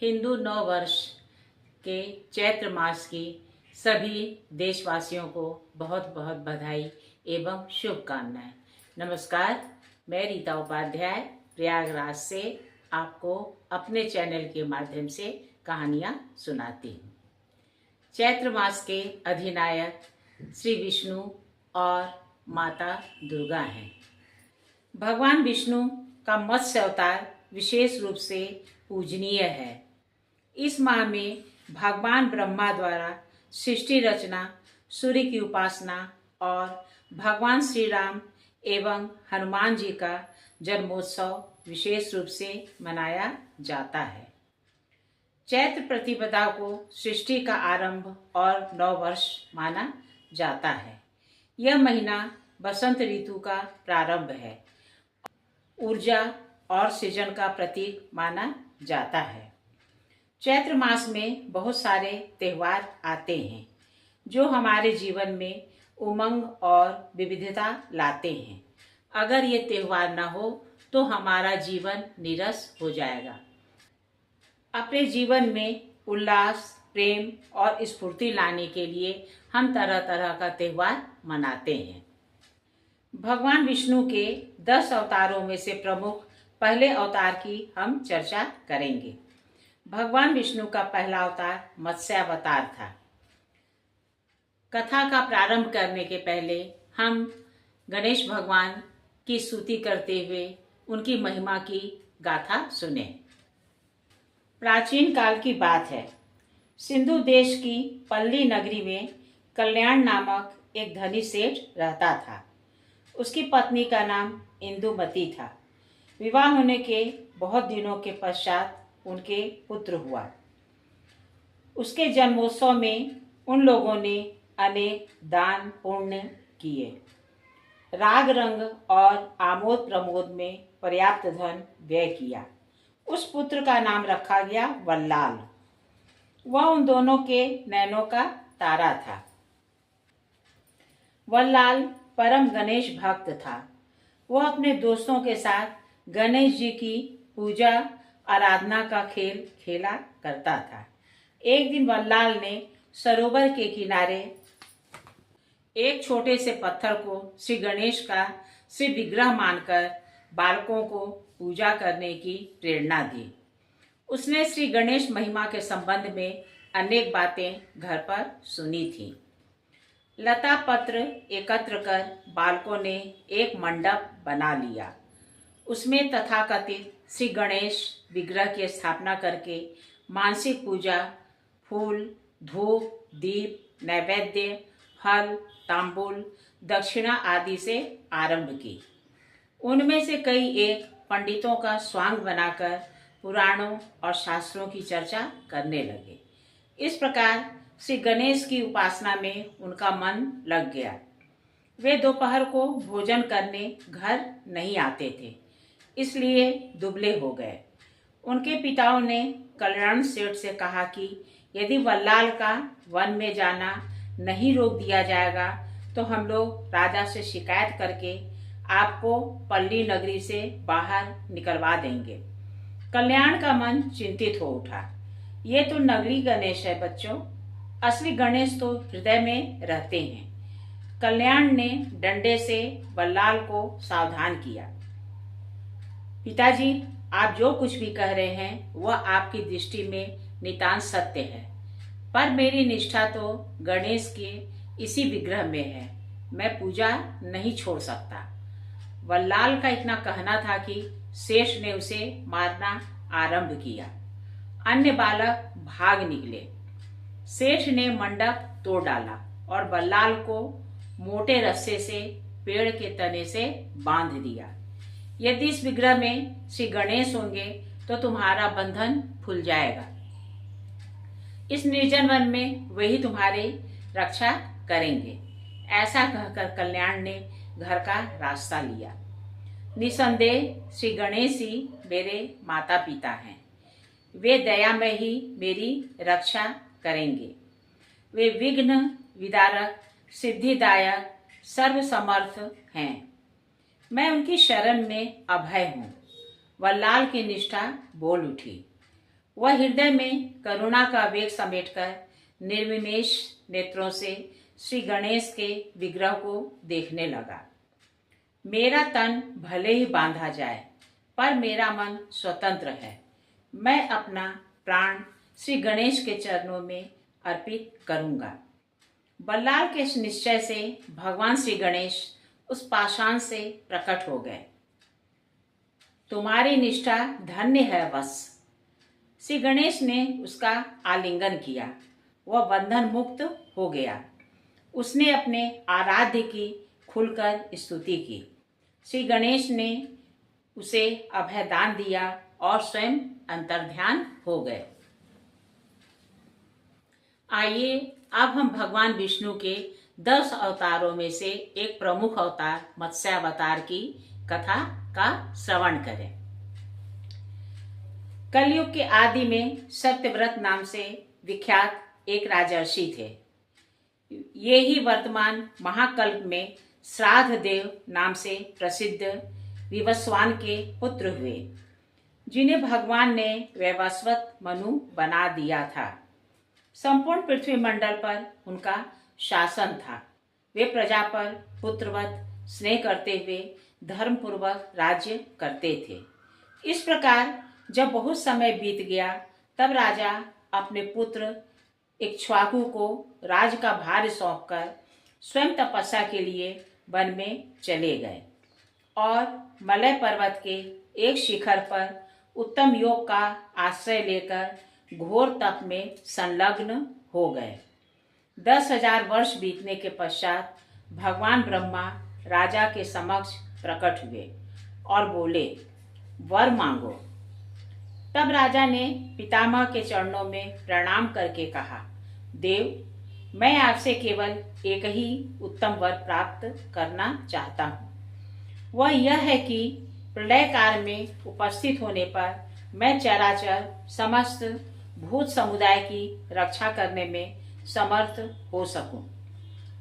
हिंदू नव वर्ष के चैत्र मास की सभी देशवासियों को बहुत बहुत बधाई एवं शुभकामनाएं। नमस्कार, मैं रीता उपाध्याय प्रयागराज से आपको अपने चैनल के माध्यम से कहानियां सुनाती हूँ। चैत्र मास के अधिनायक श्री विष्णु और माता दुर्गा हैं। भगवान विष्णु का मत्स्य अवतार विशेष रूप से पूजनीय है। इस माह में भगवान ब्रह्मा द्वारा सृष्टि रचना, सूर्य की उपासना और भगवान श्री राम एवं हनुमान जी का जन्मोत्सव विशेष रूप से मनाया जाता है। चैत्र प्रतिपदा को सृष्टि का आरंभ और नव वर्ष माना जाता है। यह महीना बसंत ऋतु का प्रारंभ है, ऊर्जा और सृजन का प्रतीक माना जाता है। चैत्र मास में बहुत सारे त्योहार आते हैं जो हमारे जीवन में उमंग और विविधता लाते हैं। अगर ये त्योहार न हो तो हमारा जीवन नीरस हो जाएगा। अपने जीवन में उल्लास, प्रेम और स्फूर्ति लाने के लिए हम तरह तरह का त्योहार मनाते हैं। भगवान विष्णु के 10 अवतारों में से प्रमुख पहले अवतार की हम चर्चा करेंगे। भगवान विष्णु का पहला अवतार मत्स्यावतार था। कथा का प्रारंभ करने के पहले हम गणेश भगवान की स्तुति करते हुए उनकी महिमा की गाथा सुने। प्राचीन काल की बात है। सिंधु देश की पल्ली नगरी में कल्याण नामक एक धनी सेठ रहता था। उसकी पत्नी का नाम इंदुमती था। विवाह होने के बहुत दिनों के पश्चात उनके पुत्र हुआ। उसके जन्मोत्सव में उन लोगों ने अनेक दान पुण्य किए। राग रंग और आमोद प्रमोद में पर्याप्त धन व्यय किया। उस पुत्र का नाम रखा गया वल्लाल। वह उन दोनों के नैनों का तारा था। वल्लाल परम गणेश भक्त था। वह अपने दोस्तों के साथ गणेश जी की पूजा आराधना का खेल खेला करता था। एक दिन वल्लाल ने सरोवर के किनारे एक छोटे से पत्थर को श्री गणेश का श्री विग्रह मानकर बालकों को पूजा करने की प्रेरणा दी। उसने श्री गणेश महिमा के संबंध में अनेक बातें घर पर सुनी थी। लता पत्र एकत्र कर बालकों ने एक मंडप बना लिया। उसमें तथाकथित श्री गणेश विग्रह की स्थापना करके मानसिक पूजा, फूल, धूप, दीप, नैवेद्य, फल, तांबूल, दक्षिणा आदि से आरंभ की। उनमें से कई एक पंडितों का स्वांग बनाकर पुराणों और शास्त्रों की चर्चा करने लगे। इस प्रकार श्री गणेश की उपासना में उनका मन लग गया। वे दोपहर को भोजन करने घर नहीं आते थे, इसलिए दुबले हो गए। उनके पिताओं ने कल्याण सेठ से कहा कि यदि वल्लाल का वन में जाना नहीं रोक दिया जाएगा तो हम लोग राजा से शिकायत करके आपको पल्ली नगरी से बाहर निकलवा देंगे। कल्याण का मन चिंतित हो उठा। ये तो नगरी गणेश है बच्चों, असली गणेश तो हृदय में रहते हैं। कल्याण ने डंडे से वल्लाल को सावधान किया। पिताजी, आप जो कुछ भी कह रहे हैं वह आपकी दृष्टि में नितांत सत्य है, पर मेरी निष्ठा तो गणेश के इसी विग्रह में है। मैं पूजा नहीं छोड़ सकता। वल्लाल का इतना कहना था कि शेष ने उसे मारना आरंभ किया। अन्य बालक भाग निकले। सेठ ने मंडप तोड़ डाला और वल्लाल को मोटे रस्से से पेड़ के तने से बांध दिया। यदि इस विग्रह में श्री गणेश होंगे तो तुम्हारा बंधन खुल जाएगा। इस निर्जन वन में वही तुम्हारी रक्षा करेंगे। ऐसा कहकर कल्याण ने घर का रास्ता लिया। निसंदेह श्री गणेश ही मेरे माता पिता हैं। वे दया में ही मेरी रक्षा करेंगे। वे विघ्न विदारक, सिद्धिदायक, सर्वसमर्थ हैं। मैं उनकी शरण में अभय हूँ। वल्लाल की निष्ठा बोल उठी। वह हृदय में करुणा का वेग समेटकर निर्विमेष नेत्रों से श्री गणेश के विग्रह को देखने लगा। मेरा तन भले ही बांधा जाए, पर मेरा मन स्वतंत्र है। मैं अपना प्राण श्री गणेश के चरणों में अर्पित करूंगा। बल्लाल के इस निश्चय से भगवान श्री गणेश उस पाषाण से प्रकट हो गए। तुम्हारी निष्ठा धन्य है वत्स। श्री गणेश ने उसका आलिंगन किया। वह बंधन मुक्त हो गया। उसने अपने आराध्य की खुलकर स्तुति की। श्री गणेश ने उसे अभयदान दिया और स्वयं अंतर्ध्यान हो गए। आइए अब हम भगवान विष्णु के 10 अवतारों में से एक प्रमुख अवतार मत्स्यावतार की कथा का श्रवण करें। कलयुग के आदि में सत्यव्रत नाम से विख्यात एक राजर्षि थे। ये ही वर्तमान महाकल्प में श्राद्ध देव नाम से प्रसिद्ध विवस्वान के पुत्र हुए, जिन्हें भगवान ने वैवस्वत मनु बना दिया था। संपूर्ण पृथ्वी मंडल पर उनका शासन था। वे प्रजा पर पुत्रवत स्नेह करते हुए धर्मपूर्वक राज्य करते थे। इस प्रकार जब बहुत समय बीत गया, तब राजा अपने पुत्र इक्ष्वाकु को राज का भार सौंपकर स्वयं तपस्या के लिए वन में चले गए और मलय पर्वत के एक शिखर पर उत्तम योग का आश्रय लेकर घोर तप में संलग्न हो गए। 10,000 वर्ष बीतने के पश्चात भगवान ब्रह्मा राजा के समक्ष प्रकट हुए और बोले, वर मांगो। तब राजा ने पितामह के चरणों में प्रणाम करके कहा, देव, मैं आपसे केवल एक ही उत्तम वर प्राप्त करना चाहता हूँ। वह यह है कि प्रलय काल में उपस्थित होने पर मैं चराचर समस्त भूत समुदाय की रक्षा करने में समर्थ हो सकूं।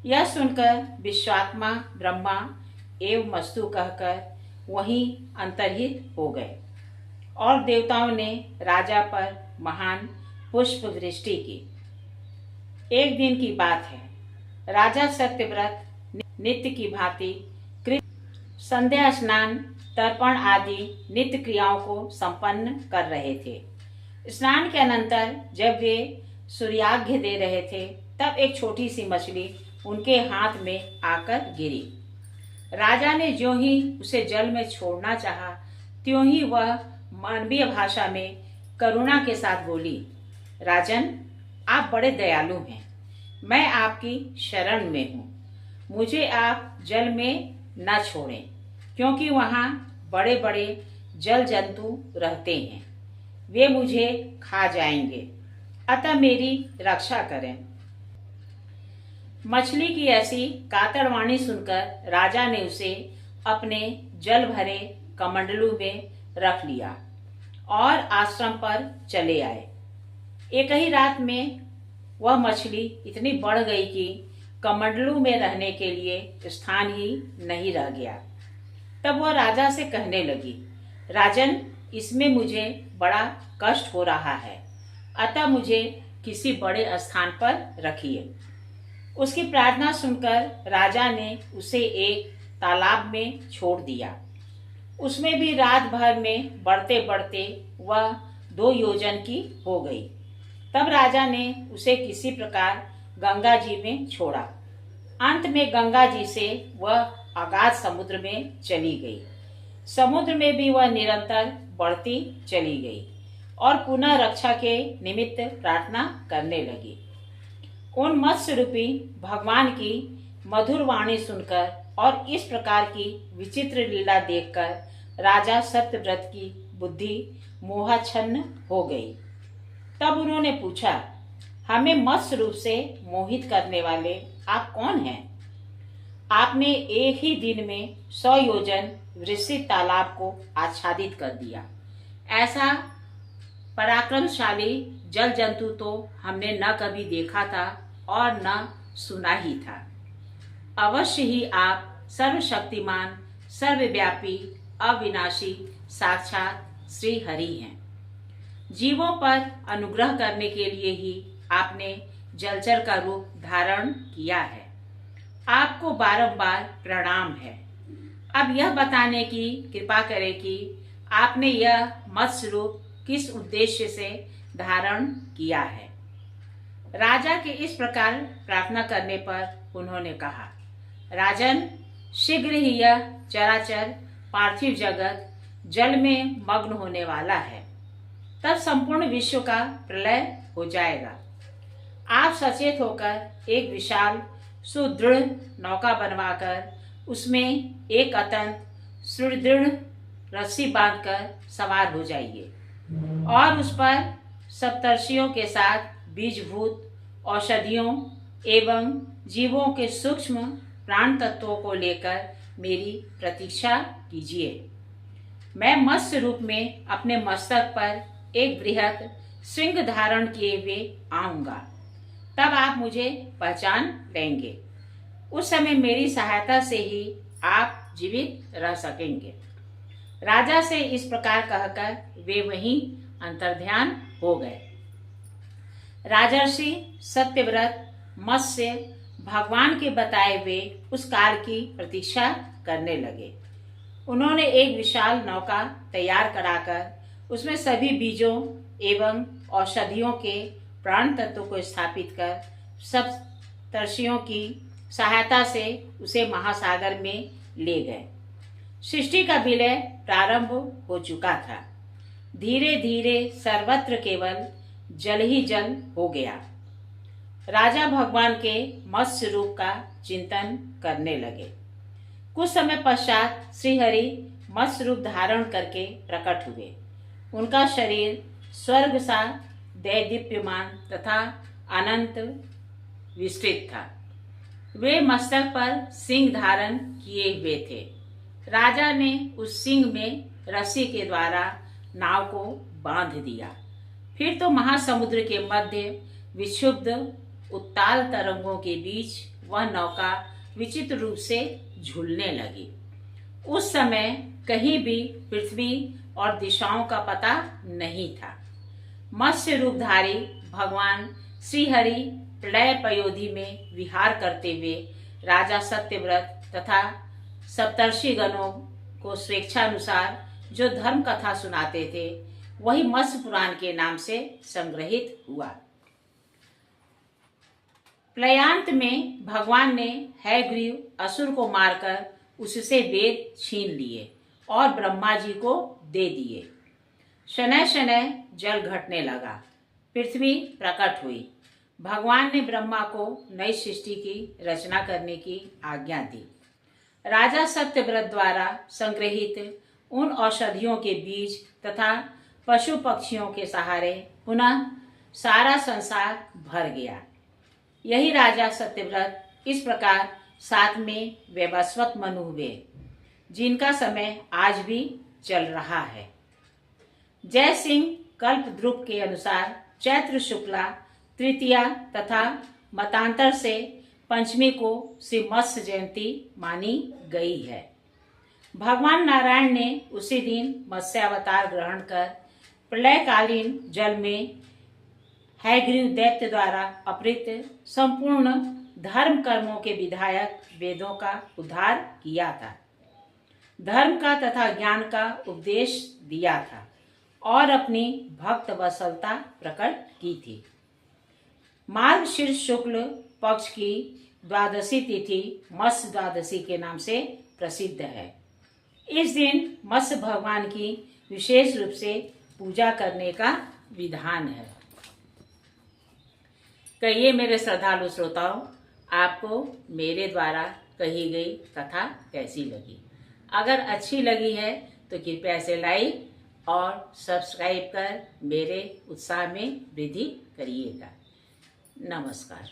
यह सुनकर विश्वात्मा ब्रह्मा एवं मस्तु कहकर वहीं अंतर्हित हो गए और देवताओं ने राजा पर महान पुष्प वृष्टि की। एक दिन की बात है। राजा सत्यव्रत नित्य की भांति संध्या स्नान तर्पण आदि नित्य क्रियाओं को संपन्न कर रहे थे। स्नान के अनंतर जब वे सूर्यार्घ्य दे रहे थे, तब एक छोटी सी मछली उनके हाथ में आकर गिरी। राजा ने ज्यों ही उसे जल में छोड़ना चाहा, त्यों ही वह मानवीय भाषा में करुणा के साथ बोली, राजन, आप बड़े दयालु हैं। मैं आपकी शरण में हूँ। मुझे आप जल में न छोड़ें, क्योंकि वहाँ बड़े बड़े जल जंतु रहते हैं। वे मुझे खा जाएंगे, अतः मेरी रक्षा करें। मछली की ऐसी कातरवाणी सुनकर राजा ने उसे अपने जल भरे कमंडलू में रख लिया और आश्रम पर चले आए। एक ही रात में वह मछली इतनी बढ़ गई कि कमंडलू में रहने के लिए स्थान ही नहीं रह गया। तब वह राजा से कहने लगी, राजन, इसमें मुझे बड़ा कष्ट हो रहा है, अतः मुझे किसी बड़े स्थान पर रखिए। उसकी प्रार्थना सुनकर राजा ने उसे एक तालाब में छोड़ दिया। उसमें भी रात भर में बढ़ते बढ़ते वह 2 योजन की हो गई। तब राजा ने उसे किसी प्रकार गंगा जी में छोड़ा। अंत में गंगा जी से वह अगाध समुद्र में चली गई। समुद्र में भी वह निरंतर बढ़ती चली गई और पुनः रक्षा के निमित्त प्रार्थना करने लगी। उन मत्स्य रूपी भगवान की मधुर वाणी सुनकर और इस प्रकार की विचित्र लीला देखकर राजा सत्यव्रत की बुद्धि मोहाच्छन्न हो गई। तब उन्होंने पूछा, हमें मत्स्य रूप से मोहित करने वाले आप कौन हैं? आपने एक ही दिन में 100 योजन विस्तृत तालाब को आच्छादित कर दिया। ऐसा पराक्रमशाली जल जंतु तो हमने न कभी देखा था और न सुना ही था। अवश्य ही आप सर्वशक्तिमान, सर्वव्यापी, अविनाशी साक्षात श्री हरि हैं। जीवों पर अनुग्रह करने के लिए ही आपने जलचर का रूप धारण किया है। आपको बारंबार प्रणाम है। अब यह बताने की कृपा करें कि आपने यह मत्स्य रूप किस उद्देश्य से धारण किया है। राजा के इस प्रकार प्रार्थना करने पर उन्होंने कहा, राजन, शीघ्र ही यह चराचर पार्थिव जगत जल में मग्न होने वाला है। तब संपूर्ण विश्व का प्रलय हो जाएगा। आप सचेत होकर एक विशाल सुदृढ़ नौका बनवाकर उसमें एक अत्यंत सुदृढ़ रस्सी बांधकर सवार हो जाइए और उस पर सप्तर्षियों के साथ बीजभूत औषधियों एवं जीवों के सूक्ष्म प्राण तत्वों को लेकर मेरी प्रतीक्षा कीजिए। मैं मत्स्य रूप में अपने मस्तक पर एक बृहद श्रृंग धारण किए हुए आऊंगा। तब आप मुझे पहचान लेंगे। उस समय मेरी सहायता से ही आप जीवित रह सकेंगे। राजा से इस प्रकार कहकर वे वहीं अंतर्ध्यान हो गए। राजर्षि सत्यव्रत मत्स्य भगवान के बताए हुए उस काल की प्रतीक्षा करने लगे। उन्होंने एक विशाल नौका तैयार कराकर उसमें सभी बीजों एवं औषधियों के प्राण तत्वों को स्थापित कर सब तर्षियों की सहायता से उसे महासागर में ले गए। सृष्टि का विलय प्रारंभ हो चुका था। धीरे धीरे सर्वत्र केवल जल ही जल हो गया। राजा भगवान के मत्स्य रूप का चिंतन करने लगे। कुछ समय पश्चात श्रीहरि मत्स्य रूप धारण करके प्रकट हुए। उनका शरीर स्वर्ग सा दैदीप्यमान तथा अनंत विस्तृत था। वे मस्तक पर सिंह धारण किए हुए थे। राजा ने उस सिंह में रस्सी के द्वारा नाव को बांध दिया। फिर तो महासमुद्र के मध्य विक्षुब्ध उत्ताल तरंगों के बीच वह नौका विचित्र रूप से झूलने लगी। उस समय कहीं भी पृथ्वी और दिशाओं का पता नहीं था। मत्स्य रूपधारी भगवान श्रीहरि प्रलय पयोधि में विहार करते हुए राजा सत्यव्रत तथा सप्तर्षि गणों को स्वेच्छानुसार जो धर्म कथा सुनाते थे वही मत्स्य पुराण के नाम से संग्रहित हुआ। प्रलयांत में भगवान ने हयग्रीव असुर को मारकर उससे वेद छीन लिए और ब्रह्मा जी को दे दिए। शनैः शनैः जल घटने लगा। पृथ्वी प्रकट हुई। भगवान ने ब्रह्मा को नई सृष्टि की रचना करने की आज्ञा दी। राजा सत्यव्रत द्वारा संग्रहित उन औषधियों के बीज तथा पशु पक्षियों के सहारे पुनः सारा संसार भर गया। यही राजा सत्यव्रत इस प्रकार साथ में वैवस्वत मनु हुए, जिनका समय आज भी चल रहा है। जय सिंह कल्पद्रुप के अनुसार चैत्र शुक्ला तृतीया तथा मतांतर से पंचमी को श्री मत्स्य जयंती मानी गई है। भगवान नारायण ने उसी दिन मत्स्यावतार ग्रहण कर प्रलयकालीन जल में हयग्रीव दैत्य द्वारा अपहृत संपूर्ण धर्म कर्मों के विधायक वेदों का उद्धार किया था, धर्म का तथा ज्ञान का उपदेश दिया था और अपनी भक्त वत्सलता प्रकट की थी। मार्गशीर्ष शुक्ल पक्ष की द्वादशी तिथि मत्स्य द्वादशी के नाम से प्रसिद्ध है। इस दिन मत्स्य भगवान की विशेष रूप से पूजा करने का विधान है। कहिए मेरे श्रद्धालु श्रोताओं, आपको मेरे द्वारा कही गई कथा कैसी लगी? अगर अच्छी लगी है तो कृपया इसे लाइक और सब्सक्राइब कर मेरे उत्साह में वृद्धि करिएगा। नमस्कार।